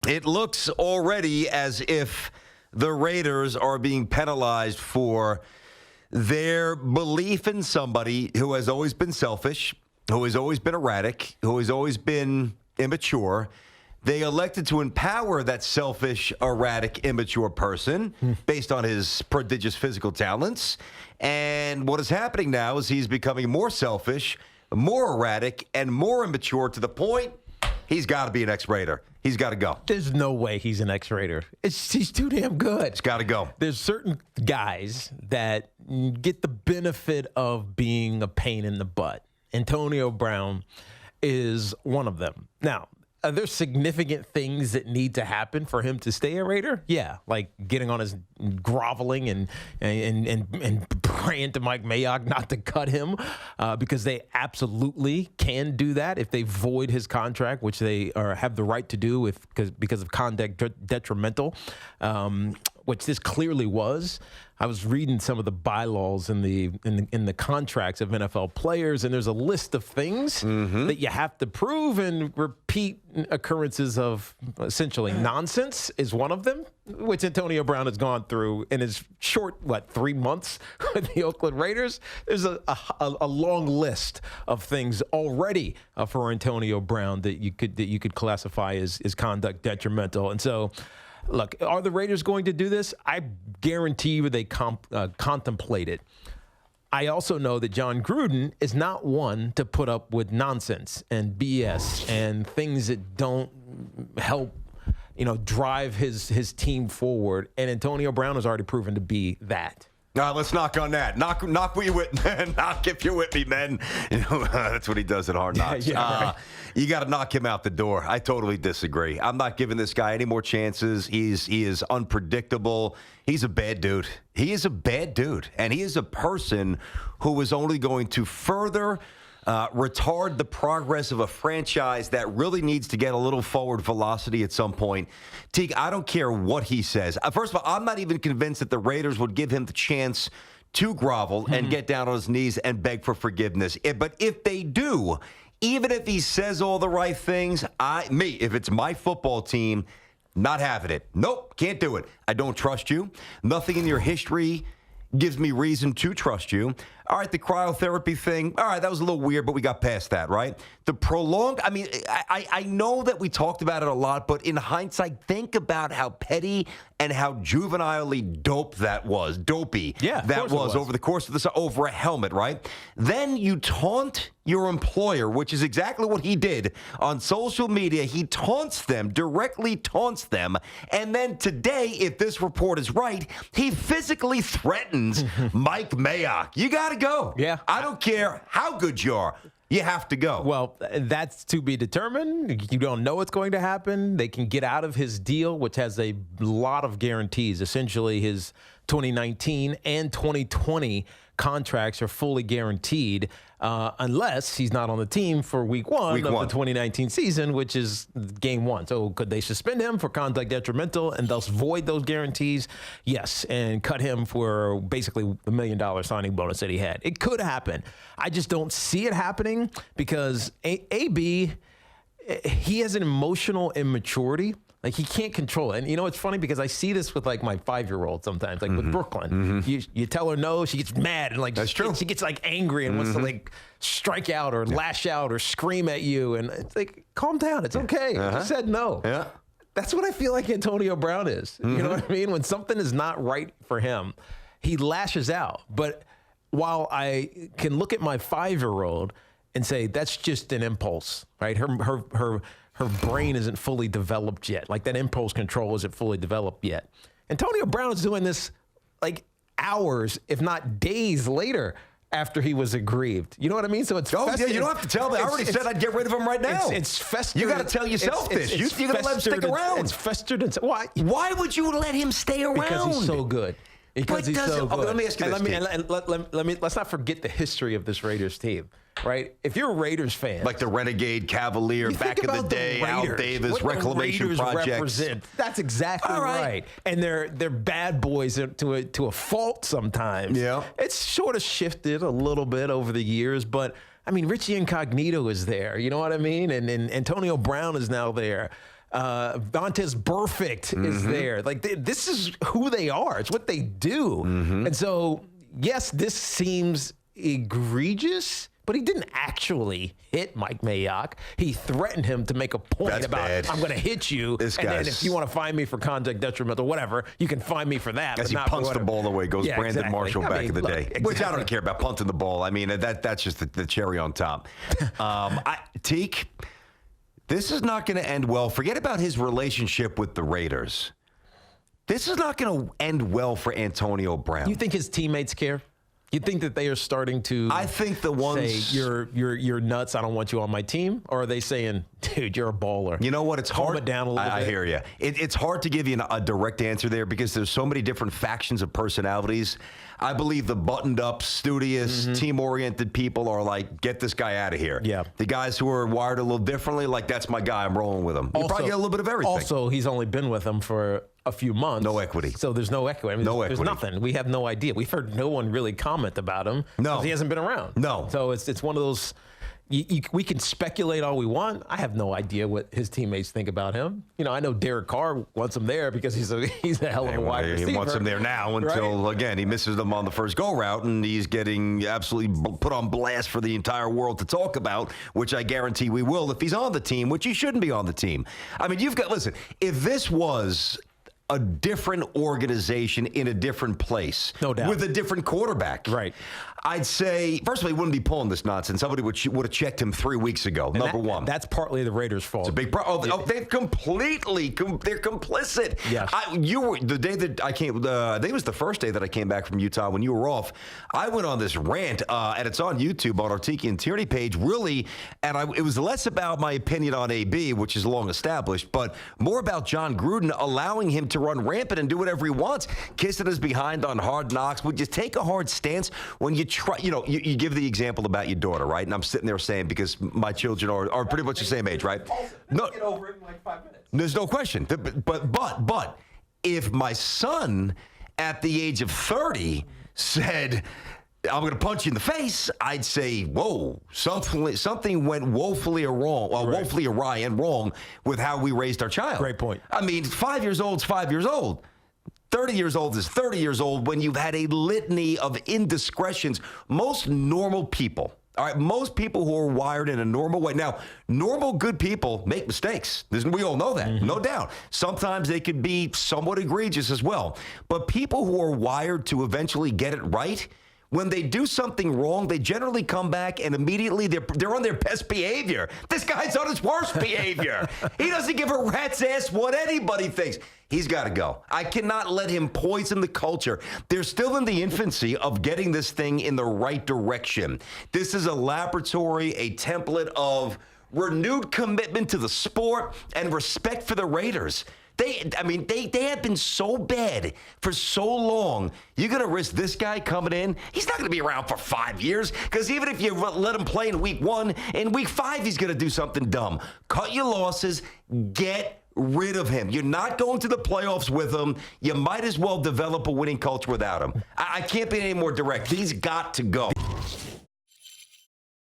It looks already as if the Raiders are being penalized for their belief in somebody who has always been selfish, who has always been erratic, who has always been immature. They elected to empower that selfish, erratic, immature person based on his prodigious physical talents. And what is happening now is he's becoming more selfish, more erratic, and more immature to the point he's got to be an ex-Raider. He's got to go. There's no way he's an ex-Raider. He's too damn good. He's got to go. There's certain guys that get the benefit of being a pain in the butt. Antonio Brown is one of them. Now, are there significant things that need to happen for him to stay a Raider? Yeah, like getting on his groveling and praying to Mike Mayock not to cut him because they absolutely can do that if they void his contract, which they have the right to do because of conduct detrimental, which this clearly was. I was reading some of the bylaws in the contracts of NFL players, and there's a list of things that you have to prove, and repeat occurrences of essentially nonsense is one of them, which Antonio Brown has gone through in his short, 3 months with the Oakland Raiders. There's a long list of things already for Antonio Brown that you could classify as conduct detrimental, and so. Look, are the Raiders going to do this? I guarantee you they contemplate it. I also know that John Gruden is not one to put up with nonsense and BS and things that don't help, drive his team forward. And Antonio Brown has already proven to be that. Let's knock on that. Knock what you with, man. Knock if you're with me, man. That's what he does at Hard Knocks. Right. You got to knock him out the door. I totally disagree. I'm not giving this guy any more chances. He is unpredictable. He's a bad dude. He is a bad dude. And he is a person who is only going to further retard the progress of a franchise that really needs to get a little forward velocity at some point. Teague, I don't care what he says. First of all, I'm not even convinced that the Raiders would give him the chance to grovel and get down on his knees and beg for forgiveness. But if they do, even if he says all the right things, if it's my football team, not having it. Nope, can't do it. I don't trust you. Nothing in your history gives me reason to trust you. All right, the cryotherapy thing, all right, that was a little weird, but we got past that, right? The prolonged, I know that we talked about it a lot, but in hindsight, think about how petty and how juvenilely dopey that was over the course of this, over a helmet, right? Then you taunt your employer, which is exactly what he did on social media. He directly taunts them. And then today, if this report is right, he physically threatens Mike Mayock. You got to go. Yeah. I don't care how good you are. You have to go. Well, that's to be determined. You don't know what's going to happen. They can get out of his deal, which has a lot of guarantees. Essentially, his 2019 and 2020 contracts are fully guaranteed unless he's not on the team for week one of the 2019 season, which is game one. So could they suspend him for conduct detrimental and thus void those guarantees? Yes, and cut him for basically the $1 million signing bonus that he had. It could happen. I just don't see it happening because AB, he has an emotional immaturity. Like, he can't control it. And, it's funny because I see this with, my 5-year-old sometimes, with Brooklyn. You tell her no, she gets mad. And, That's true. She gets, angry and wants to, strike out or lash out or scream at you. And it's calm down. It's okay. I just said no. Yeah. That's what I feel like Antonio Brown is. You know what I mean? When something is not right for him, he lashes out. But while I can look at my 5-year-old and say, that's just an impulse, right? Her brain isn't fully developed yet. That impulse control isn't fully developed yet. Antonio Brown is doing this hours, if not days later after he was aggrieved. You know what I mean? So it's festered. You don't have to tell me. I already said I'd get rid of him right now. It's festered. You got to tell yourself this. You're going to let him stick around. It's festered. Why? Why would you let him stay around? Because he's so good. Because he's so good. Let me ask you this. Let's not forget the history of this Raiders team, right? If you're a Raiders fan, like the Renegade Cavalier back in the day, Al Davis, Reclamation Projects. That's exactly right. And they're bad boys to a fault sometimes. Yeah, it's sort of shifted a little bit over the years, but Richie Incognito is there. You know what I mean? And Antonio Brown is now there. Vontaze Burfict is there. Like, this is who they are. It's what they do. And so, yes, this seems egregious, but he didn't actually hit Mike Mayock. He threatened him to make a point about, I'm going to hit you, and then if you want to find me for conduct detrimental, whatever, you can find me for that. As he punts the ball away, goes Brandon Marshall back in the day. Exactly. Which I don't care about punting the ball. I mean, that's just the cherry on top. Teak, this is not going to end well. Forget about his relationship with the Raiders. This is not going to end well for Antonio Brown. You think his teammates care? You think that they are starting to I think the ones say, you're nuts, I don't want you on my team? Or are they saying, dude, you're a baller? You know what? It's hard. Calm it down a little bit. I hear you. It's hard to give you a direct answer there because there's so many different factions of personalities. I believe the buttoned-up, studious, team-oriented people are like, get this guy out of here. Yeah. The guys who are wired a little differently, like, that's my guy, I'm rolling with him. You probably get a little bit of everything. Also, he's only been with them for a few months. No equity. So there's no equity. I mean, there's nothing. We have no idea. We've heard no one really comment about him. No. Because he hasn't been around. No. So it's one of those, we can speculate all we want. I have no idea what his teammates think about him. You know, I know Derek Carr wants him there because he's a hell of a wide receiver. He wants him there now until, again, he misses them on the first go-route, and he's getting absolutely put on blast for the entire world to talk about, which I guarantee we will if he's on the team, which he shouldn't be on the team. I mean, listen, if this was a different organization in a different place. No doubt. With a different quarterback. Right. I'd say, first of all, he wouldn't be pulling this nonsense. Somebody would have checked him 3 weeks ago, number one. That's partly the Raiders' fault. It's a big problem. Oh, they're complicit. Yes. You were, the day that I came, I think it was the first day that I came back from Utah when you were off, I went on this rant, and it's on YouTube on our Tiki and Tierney page, really, and it was less about my opinion on AB, which is long established, but more about John Gruden allowing him to run rampant and do whatever he wants, kissing his behind on Hard Knocks. Would you take a hard stance when you try, you give the example about your daughter, right? And I'm sitting there saying, because my children are pretty much the same age, right? No, get over it in like 5 minutes. There's no question. But if my son at the age of 30 said, I'm going to punch you in the face, I'd say, whoa, something went woefully awry and wrong with how we raised our child. Great point. I mean, 5 years old is 5 years old. 30 years old is 30 years old when you've had a litany of indiscretions. Most normal people, all right, most people who are wired in a normal way. Now, normal good people make mistakes. We all know that, no doubt. Sometimes they could be somewhat egregious as well. But people who are wired to eventually get it right, when they do something wrong, they generally come back and immediately they're on their best behavior. This guy's on his worst behavior. He doesn't give a rat's ass what anybody thinks. He's got to go. I cannot let him poison the culture. They're still in the infancy of getting this thing in the right direction. This is a laboratory, a template of renewed commitment to the sport and respect for the Raiders. They have been so bad for so long. You're going to risk this guy coming in? He's not going to be around for 5 years, because even if you let him play in week 1, in week 5, he's going to do something dumb. Cut your losses. Get rid of him. You're not going to the playoffs with him. You might as well develop a winning culture without him. I can't be any more direct. He's got to go.